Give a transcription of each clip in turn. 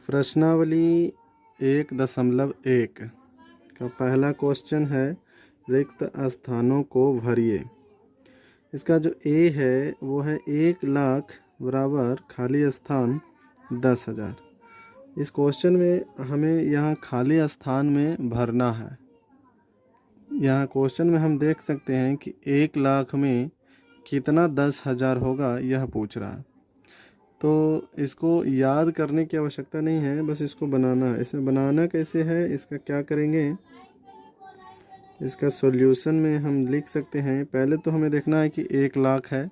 प्रश्नावली 1.1 का पहला क्वेश्चन है, रिक्त स्थानों को भरिए। इसका जो ए है वो है 1,00,000 बराबर खाली स्थान 10,000। इस क्वेश्चन में हमें यहाँ खाली स्थान में भरना है। यहाँ क्वेश्चन में हम देख सकते हैं कि 1,00,000 में कितना 10,000 होगा, यह पूछ रहा है। तो इसको याद करने की आवश्यकता नहीं है, बस इसको बनाना है। इसमें बनाना कैसे है, इसका क्या करेंगे, इसका सॉल्यूशन में हम लिख सकते हैं। पहले तो हमें देखना है कि 1,00,000 है,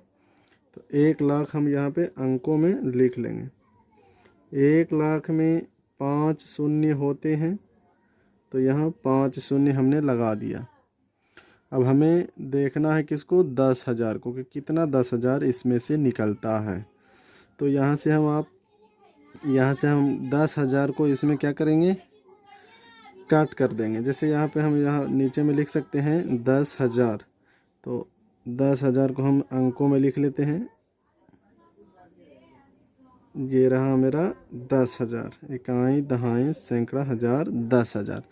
तो 1,00,000 हम यहाँ पे अंकों में लिख लेंगे। 1,00,000 में 5 शून्य होते हैं, तो यहाँ 5 शून्य हमने लगा दिया। अब हमें देखना है किसको, 10,000 को, कि कितना 10,000 इसमें से निकलता है। तो यहाँ से हम 10,000 को इसमें क्या करेंगे, काट कर देंगे। जैसे यहाँ पे हम यहाँ नीचे में लिख सकते हैं 10,000, तो 10,000 को हम अंकों में लिख लेते हैं। ये रहा मेरा 10,000, इकाई दहाई सैकड़ा हजार 10,000।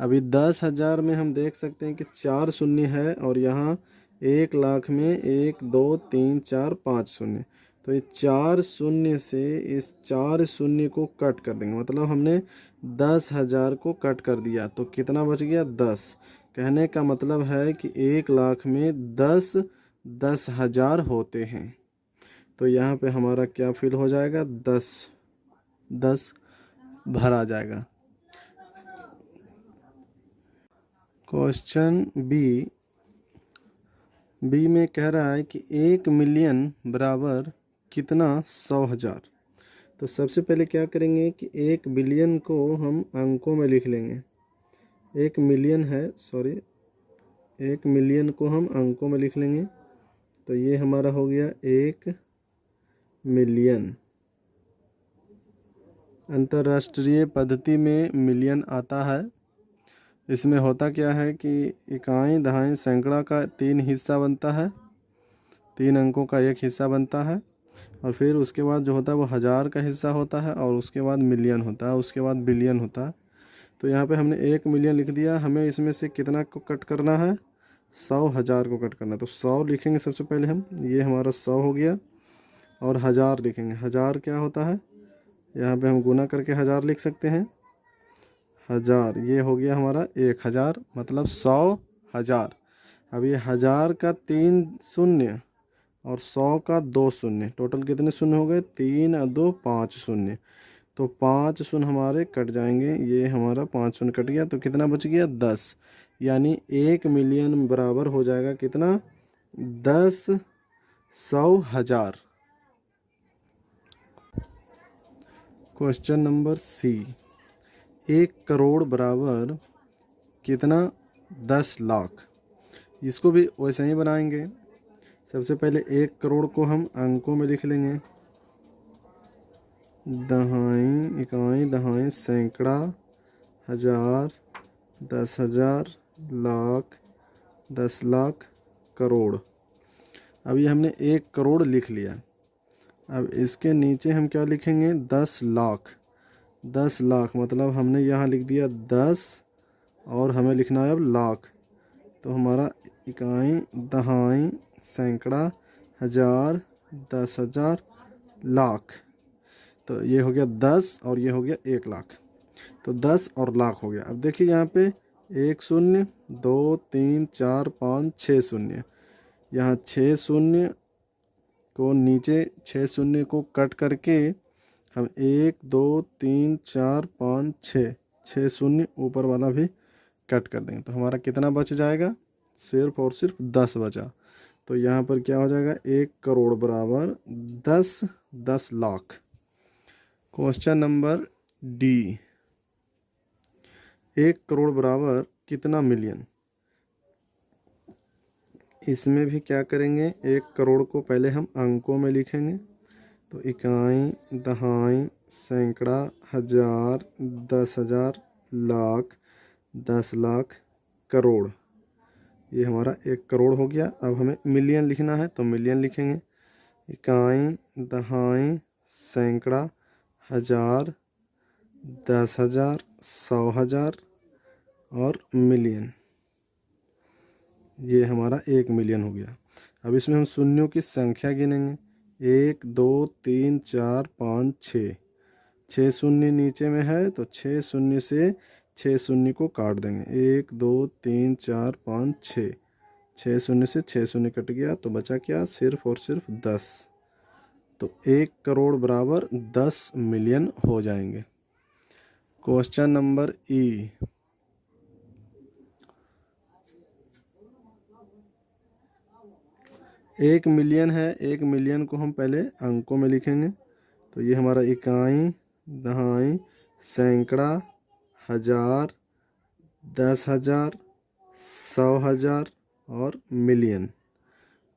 अभी 10,000 में हम देख सकते हैं कि 4 शून्य है, और यहाँ 1,00,000 में 1 2 3 4 5 शून्य। तो ये 4 शून्य से इस 4 शून्य को कट कर देंगे, मतलब हमने 10,000 को कट कर दिया, तो कितना बच गया, 10। कहने का मतलब है कि 1,00,000 में 10,000 होते हैं। तो यहाँ पे हमारा क्या फिल हो जाएगा, 10 भरा जाएगा। क्वेश्चन बी में कह रहा है कि 1 मिलियन बराबर कितना 100,000। तो सबसे पहले क्या करेंगे कि 1 बिलियन को हम अंकों में लिख लेंगे। 1 मिलियन है, 1 मिलियन को हम अंकों में लिख लेंगे। तो ये हमारा हो गया 1 मिलियन। अंतर्राष्ट्रीय पद्धति में मिलियन आता है। इसमें होता क्या है कि इकाई दहाई सैकड़ा का 3 हिस्सा बनता है, 3 अंकों का 1 हिस्सा बनता है, और फिर उसके बाद जो होता है वो हज़ार का हिस्सा होता है, और उसके बाद मिलियन होता है, उसके बाद बिलियन होता है। तो यहाँ पे हमने 1 मिलियन लिख दिया। हमें इसमें से कितना को कट करना है, 100,000 को कट करना है। तो 100 लिखेंगे सबसे पहले हम, ये हमारा 100 हो गया, और हज़ार लिखेंगे। हज़ार क्या होता है, यहाँ पे हम गुना करके हज़ार लिख सकते हैं। हज़ार ये हो गया हमारा 1,000, मतलब 100,000। अब ये 1,000 का 3 शून्य और 100 का 2 शून्य, टोटल कितने शून्य हो गए, 3 और 2 5 शून्य। तो 5 शून्य हमारे कट जाएंगे, ये हमारा 5 शून्य कट गया, तो कितना बच गया, 10। यानी 1 मिलियन बराबर हो जाएगा कितना, 10 100,000। क्वेश्चन नंबर सी, 1 करोड़ बराबर कितना, 10 लाख। इसको भी वैसे ही बनाएंगे। सबसे पहले 1 करोड़ को हम अंकों में लिख लेंगे। दहाई इकाई दहाई सैकड़ा हज़ार 10,000 लाख 10 लाख करोड़। अब ये हमने 1 करोड़ लिख लिया। अब इसके नीचे हम क्या लिखेंगे, 10 लाख। 10 लाख मतलब हमने यहाँ लिख दिया 10, और हमें लिखना है अब लाख। तो हमारा इकाई दहाई सैकड़ा हज़ार 10,000 लाख। तो ये हो गया 10, और ये हो गया 1 लाख। तो 10 और लाख हो गया। अब देखिए यहाँ पे 1 शून्य 2 3 4 5 6 शून्य, यहाँ 6 शून्य को नीचे 6 शून्य को कट करके हम 1 2 3 4 5 6 शून्य ऊपर वाला भी कट कर देंगे। तो हमारा कितना बच जाएगा, सिर्फ और सिर्फ 10 बचा। तो यहाँ पर क्या हो जाएगा, 1 करोड़ बराबर 10 lakh. Question number D, 1 crore बराबर कितना मिलियन। इसमें भी क्या करेंगे, 1 करोड़ को पहले हम अंकों में लिखेंगे। तो इकाई दहाई सैकड़ा हज़ार 10,000 लाख 10 लाख करोड़, ये हमारा 1 करोड़ हो गया। अब हमें मिलियन लिखना है, तो मिलियन लिखेंगे। इकाई दहाई सैकड़ा हज़ार 10,000, 100,000 और मिलियन। ये हमारा 1 मिलियन हो गया। अब इसमें हम शून्यों की संख्या गिनेंगे। 1 2 3 4 5 6। 6 शून्य नीचे में है तो 6 शून्य से 6 शून्य को काट देंगे। 1 2 3 4 5 6। 6 शून्य से 6 शून्य कट गया तो बचा क्या, सिर्फ और सिर्फ 10। तो 1 करोड़ बराबर 10 मिलियन हो जाएंगे। क्वेश्चन नंबर ई। 1 मिलियन है। 1 मिलियन को हम पहले अंकों में लिखेंगे। तो ये हमारा इकाई, दहाई, सैकड़ा, हजार, 10,000, 100,000 और मिलियन।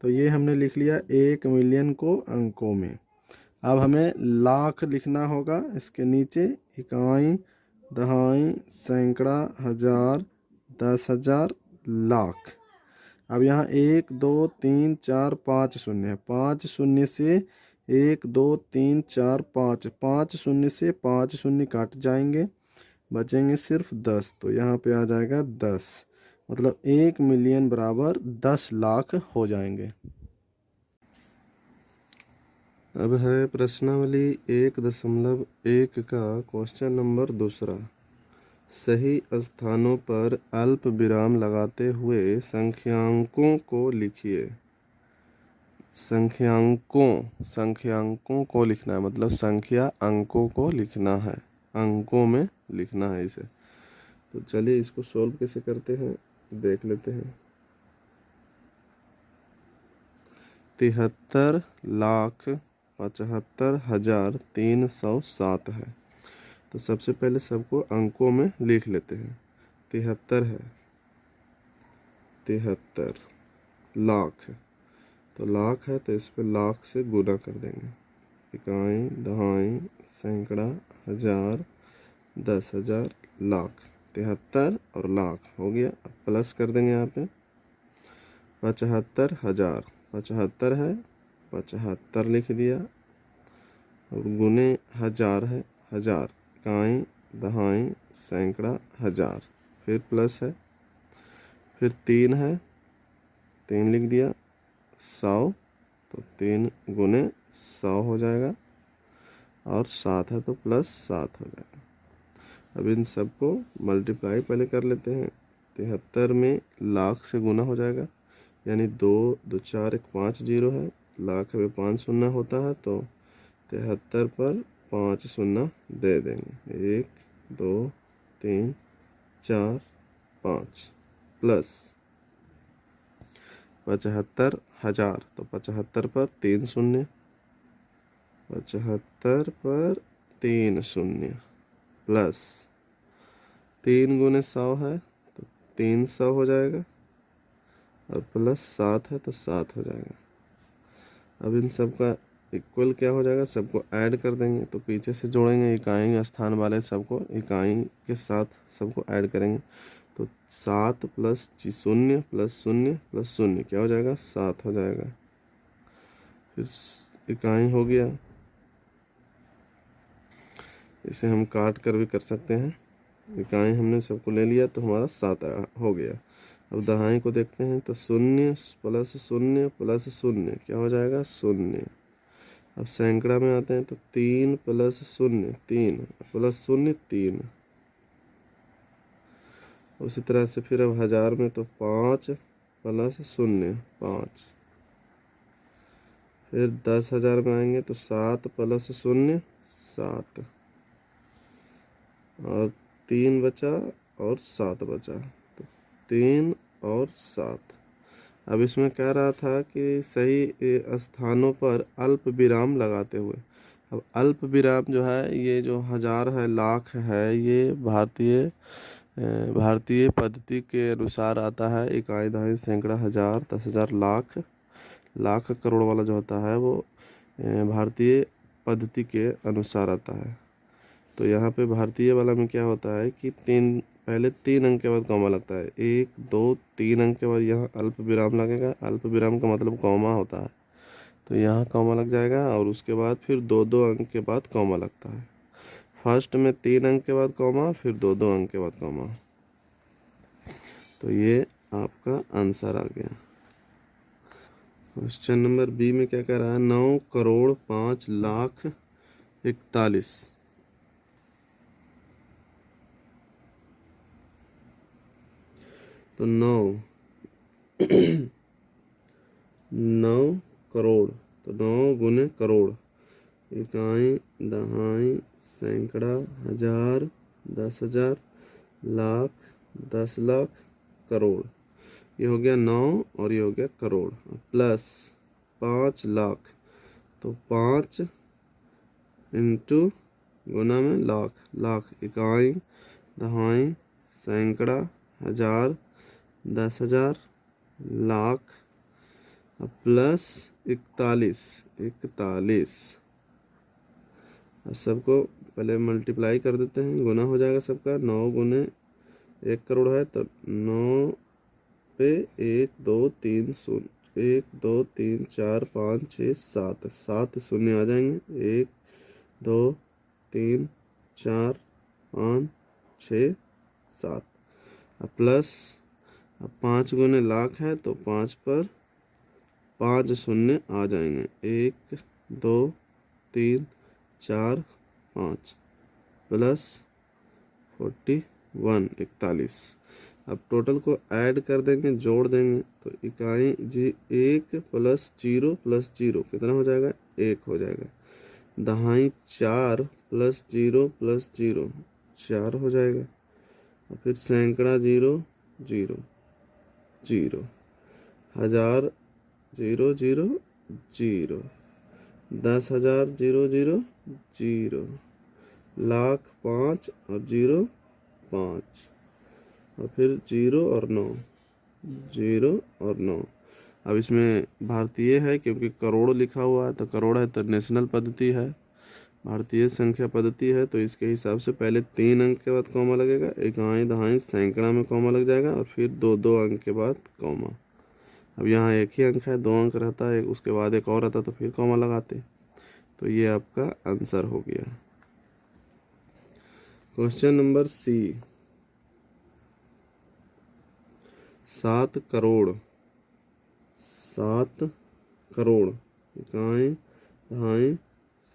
तो ये हमने लिख लिया 1 मिलियन को अंकों में। अब हमें लाख लिखना होगा इसके नीचे। इकाई, दहाई, सैकड़ा, हजार, 10,000, लाख। अब यहाँ 1 2 3 4 5 शून्य है। 5 शून्य से 1 2 3 4 5, 5 शून्य से 5 शून्य काट जाएंगे, बचेंगे सिर्फ 10। तो यहाँ पे आ जाएगा 10, मतलब 1 मिलियन बराबर 10 लाख हो जाएंगे। अब है प्रश्नावली 1.1 का क्वेश्चन नंबर दूसरा। सही स्थानों पर अल्प विराम लगाते हुए संख्यांकों को लिखिए। संख्यांकों को लिखना है, मतलब संख्या अंकों को लिखना है, अंकों में लिखना है इसे। तो चलिए इसको सॉल्व कैसे करते हैं देख लेते हैं। 73,75,307 है। तो सबसे पहले सबको अंकों में लिख लेते हैं। 73 है, 73 लाख। तो लाख है तो इस पर लाख से गुना कर देंगे। इकाई, दहाई, सैकड़ा, हजार, 10,000, लाख। 73 और लाख हो गया। अब प्लस कर देंगे यहाँ पे 75,000। 75 है, 75 लिख दिया। और गुने हजार है, हजार। इकाई, दहाई, सैकड़ा, हजार। फिर प्लस है, फिर 3 है, 3 लिख दिया। 100, तो 3 गुने 100 हो जाएगा। और 7 है तो प्लस 7 हो जाएगा। अब इन सबको मल्टीप्लाई पहले कर लेते हैं। 73 में लाख से गुना हो जाएगा, यानी 2 2 4 1 5 0 है। लाख में 5 शून्य होता है, तो 73 पर 5 शून्य दे देंगे। 1 2 3 4 5 प्लस 75,000। तो 75 पर 3 शून्य, 75 पर 3 शून्य प्लस 3 गुने 100 है तो 300 हो जाएगा। और प्लस 7 है तो 7 हो जाएगा। अब इन सब का इक्वल क्या हो जाएगा, सबको ऐड कर देंगे। तो पीछे से जोड़ेंगे, इकाई स्थान वाले सबको इकाई के साथ सबको ऐड करेंगे। तो 7 प्लस 0 प्लस 0 प्लस 0 क्या हो जाएगा, 7 हो जाएगा। फिर इकाई हो गया, इसे हम काट कर भी कर सकते हैं। इकाई हमने सबको ले लिया तो हमारा 7 हो गया। अब दहाई को देखते हैं तो 0 प्लस 0 प्लस 0 क्या हो जाएगा, 0। अब सैकड़ा में आते हैं तो 3 प्लस 0 3 प्लस 0 3। उसी तरह से फिर अब हजार में तो 5 प्लस 0 5। फिर 10,000 में आएंगे तो 7 प्लस 0 7। और 3 बचा और 7 बचा, तो 3 और 7। अब इसमें कह रहा था कि सही स्थानों पर अल्प विराम लगाते हुए। अब अल्प विराम जो है, ये जो हजार है, लाख है, ये भारतीय पद्धति के अनुसार आता है। इकाई, दहाई, सैकड़ा, हजार, 10,000, लाख। लाख करोड़ वाला जो होता है वो भारतीय पद्धति के अनुसार आता है। तो यहाँ पे भारतीय वाला में क्या होता है कि पहले 3 अंक के बाद कॉमा लगता है। 1 2 3 अंक के बाद यहाँ अल्प विराम लगेगा। अल्प विराम का मतलब कॉमा होता है, तो यहाँ कॉमा लग जाएगा। और उसके बाद फिर 2 2 अंक के बाद कॉमा लगता है। फर्स्ट में 3 अंक के बाद कॉमा, फिर 2-2 अंक के बाद कॉमा। तो ये आपका आंसर आ गया। क्वेश्चन नंबर बी में क्या कह रहा है, 9,05,41,000। तो 9 करोड़, तो 9 गुने करोड़, इकाई, दहाई, सैकड़ा, हजार, 10,000, लाख, 10 लाख, करोड़। ये हो गया 9 और ये हो गया करोड़। प्लस 5 लाख, तो 5 इंटू गुना में लाख, लाख, इकाई, दहाई, सैकड़ा, हजार, 10,000, लाख, प्लस 41। अब सबको पहले मल्टीप्लाई कर देते हैं, गुना हो जाएगा सबका। 9 गुने 1 करोड़ है, तो 9 पे 1 2 3 0, 1 2 3 4 5 6 7, 7 शून्य आ जाएंगे। 1 2 3 4 5 6 7। अब प्लस, अब 5 गुने लाख है, तो 5 पर 5 शून्य आ जाएंगे। 1 2 3 4 5 प्लस 41। अब टोटल को ऐड कर देंगे, जोड़ देंगे, तो इकाई जी 1 प्लस 0 प्लस 0 कितना हो जाएगा, 1 हो जाएगा। दहाई 4 प्लस 0 प्लस 0 4 हो जाएगा। और फिर सैकड़ा 0 0 0, हजार 0 0 0, 10,000 0 0 0, लाख 5 और 0 5, और फिर 0 और 9, 0 और 9। अब इसमें भारतीय है क्योंकि करोड़ लिखा हुआ है, तो करोड़ है तो नेशनल पद्धति है, भारतीय संख्या पद्धति है, तो इसके हिसाब से पहले 3 अंक के बाद कॉमा लगेगा, इकाई दहाई सैकड़ा में कॉमा लग जाएगा, और फिर 2-2 अंक के बाद कॉमा। अब यहाँ एक ही अंक है, 2 अंक रहता है, उसके बाद एक और आता तो फिर कॉमा लगाते। तो ये आपका आंसर हो गया। Question number C, 7 crore, 7 crore, इकाई दहाई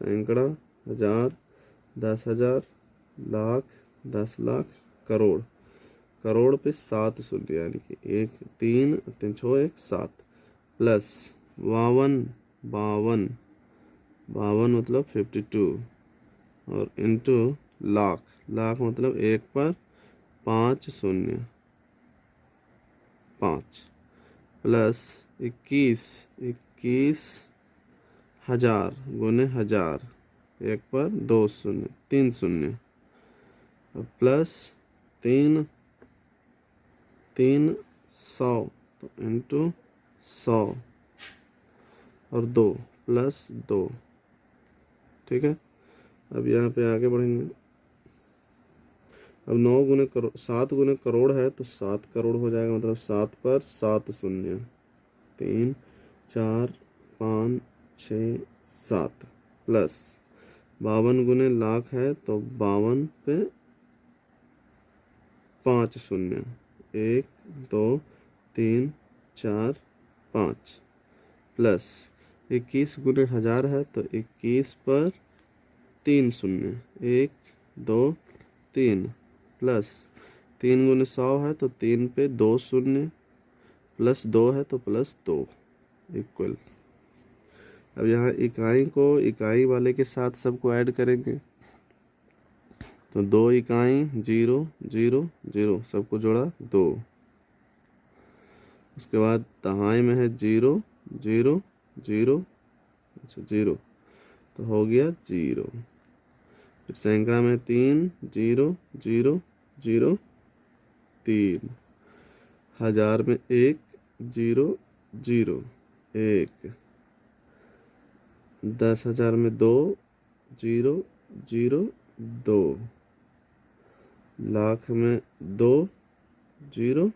सैकड़ा, हजार, 10,000, लाख, 10 लाख, करोड़। करोड़ पे 7 शून्य, यानी कि 1 3 3 6 1 7, प्लस 52 मतलब 52, और इंटू लाख, लाख मतलब 1 पर 5 शून्य 5, प्लस 21,000 गुने हजार, 1 पर 2 शून्य 3 शून्य, प्लस 300 तो इंटू 100 और 2 प्लस 2। ठीक है, अब यहाँ पे आगे बढ़ेंगे। अब 9 गुने करोड़, 7 गुने करोड़ है तो 7 करोड़ हो जाएगा, मतलब 7 पर 7 शून्य 3 4 5 6 7, प्लस 52 गुने लाख है तो 52 पे 5 शून्य 1 2 3 4 5, प्लस 21 गुने हजार है तो 21 पर 3 शून्य 1 2 3, प्लस 3 गुने 100 है तो 3 पे 2 शून्य, प्लस 2 है तो प्लस 2 इक्वल। अब यहाँ इकाई को इकाई वाले के साथ सबको ऐड करेंगे, तो 2 इकाई 0 0 0 सबको जोड़ा 2। उसके बाद दहाई में है 0 0 0, अच्छा 0 तो हो गया 0। फिर सैकड़ा में 3 0 0 0 3, हजार में 1 0 0 1, 10,000 में 2 0 0 2, लाख में 2 0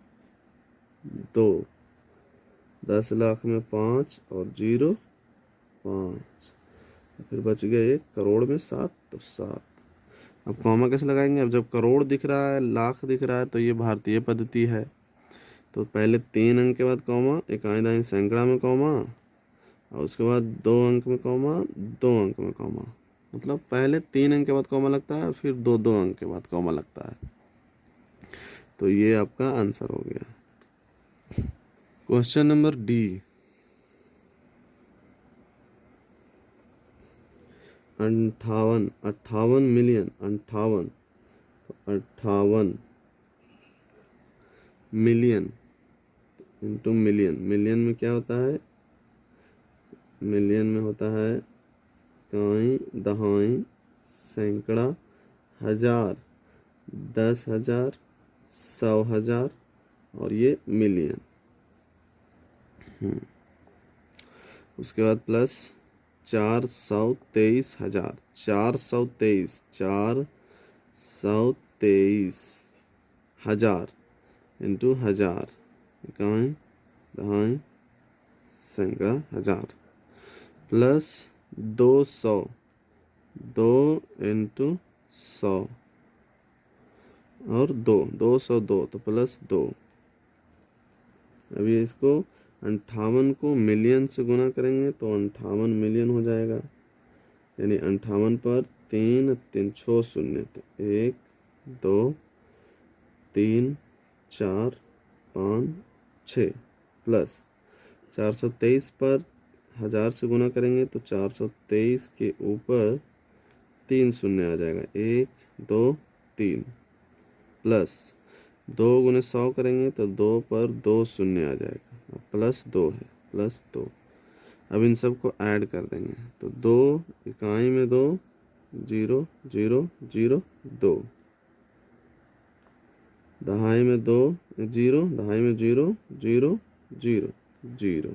2, 10 लाख में 5 और 0 5, फिर बच गया 1 करोड़ में 7 तो 7। अब कॉमा कैसे लगाएंगे? अब जब करोड़ दिख रहा है, लाख दिख रहा है, तो ये भारतीय पद्धति है। तो पहले 3 अंक के बाद कॉमा, इकाई दहाई सैकड़ा में कॉमा, और उसके बाद 2 अंक में कॉमा, 2 अंक में कॉमा। मतलब पहले 3 अंक के बाद कॉमा लगता है, फिर 2 अंक के बाद कॉमा लगता है। तो ये आपका आंसर हो गया। Question number D, 58 million, 58 million into million. Million में क्या होता है? मिलियन में होता है इकाई दहाई सैकड़ा हजार, 10,000, 100,000 और ये मिलियन। उसके बाद प्लस 423,000, 423,000 इंटू हजार, इकाई दहाई सैकड़ा हजार, प्लस 200, 2 इंटू 100 और 202, तो प्लस 2। अभी इसको 58 को मिलियन से गुना करेंगे तो 58 मिलियन हो जाएगा। यानी 58 पर 3 3 6 शून्य, तो 1 2 3 4 5 6, प्लस 423 पर 1000 से गुना करेंगे तो 423 के ऊपर 3 शून्य आ जाएगा, 1 2 3, प्लस 2 गुने 100 करेंगे तो 2 पर 2 शून्य आ जाएगा, प्लस 2 है, प्लस 2। अब इन सब को ऐड कर देंगे तो 2 इकाई में 2, 0 0 0 2, दहाई में 2 0, दहाई में 0 0 0 0,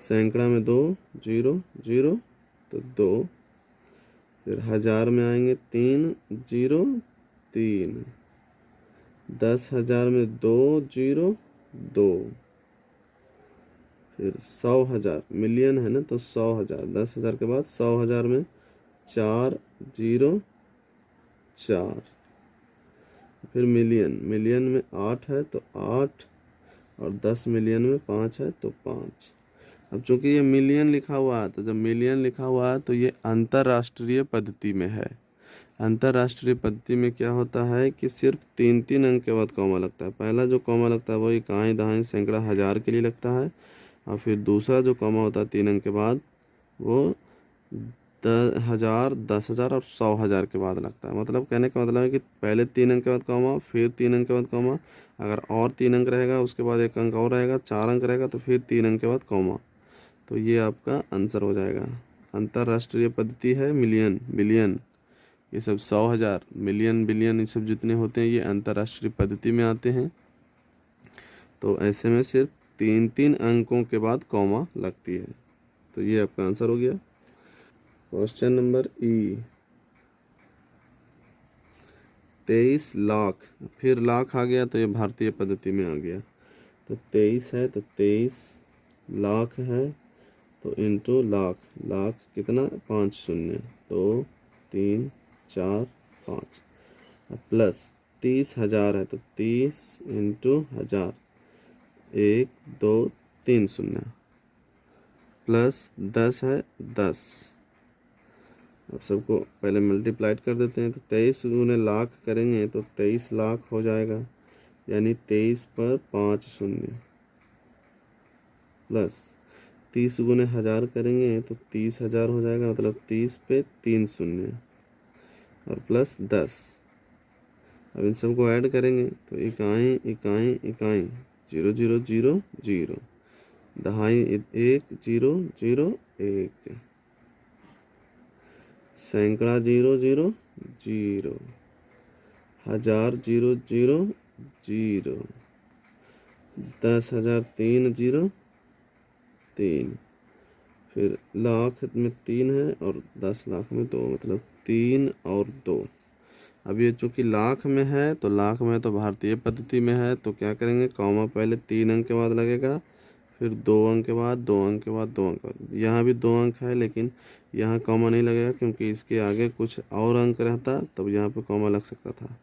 सैकड़ा में 2 0 0 तो 2, फिर हजार में आएंगे 3 0 3, 10,000 में 2 0 2, फिर 100,000, मिलियन है ना तो 100,000, 10,000 के बाद 100,000 में 4 0 4, फिर मिलियन, मिलियन में 8 है तो 8, और 10 मिलियन में 5 है तो 5। अब चूंकि ये मिलियन लिखा हुआ है, तो जब मिलियन लिखा हुआ है तो ये अंतर्राष्ट्रीय पद्धति में है। अंतर्राष्ट्रीय पद्धति में क्या होता है कि सिर्फ 3 अंक के बाद कॉमा लगता है। पहला जो कॉमा लगता है वो इकाई दहाई सैकड़ा हजार के लिए लगता है, और फिर दूसरा जो कॉमा होता है 3 अंक के बाद वो 10,000, 10,000 और 100,000 के बाद लगता है। मतलब कहने का मतलब है कि पहले 3 अंक के बाद कॉमा, फिर 3 अंक के बाद कॉमा, अगर और 3 अंक रहेगा उसके बाद 1 अंक और रहेगा, 4 अंक रहेगा तो फिर 3 अंक के बाद कॉमा। तो ये आपका आंसर हो जाएगा। अंतर्राष्ट्रीय पद्धति है मिलियन, बिलियन, ये सब 100,000, मिलियन, बिलियन, ये सब जितने होते हैं ये अंतर्राष्ट्रीय पद्धति में आते हैं। तो ऐसे में सिर्फ 3 अंकों के बाद कॉमा लगती है। तो ये आपका आंसर हो गया। क्वेश्चन नंबर ई, 23 लाख, फिर लाख आ गया तो ये भारतीय पद्धति में आ गया। तो 23 है तो 23 लाख है तो इंटू लाख, लाख कितना 5 शून्य, 2 3 4 5, प्लस 30,000 है तो 30 इंटू हजार, 1 2 3 शून्य, प्लस 10 है 10। अब सबको पहले मल्टीप्लाइड कर देते हैं तो 23 गुने लाख करेंगे तो 23 लाख हो जाएगा, यानी 23 पर 5 शून्य, प्लस 30 गुने हजार करेंगे तो 30,000 हो जाएगा, मतलब 30 पे 3 शून्य और प्लस 10। अब इन सबको ऐड करेंगे तो इकाई इकाई इकाई 0 0 0 0, दहाई 1 0 0 1, सैकड़ा 0 0 0, हजार 0 0 0, 10,000 3 0 3, फिर लाख में 3 है और 10 लाख में 2, मतलब 3 और 2। अब ये चूँकि लाख में है तो लाख में तो भारतीय पद्धति में है, तो क्या करेंगे, कॉमा पहले 3 अंक के बाद लगेगा, फिर 2 अंक के बाद 2 अंक के बाद 2 अंक के बाद, यहाँ भी 2 अंक है लेकिन यहाँ कॉमा नहीं लगेगा क्योंकि इसके आगे कुछ और अंक रहता तब यहाँ पे कॉमा लग सकता था।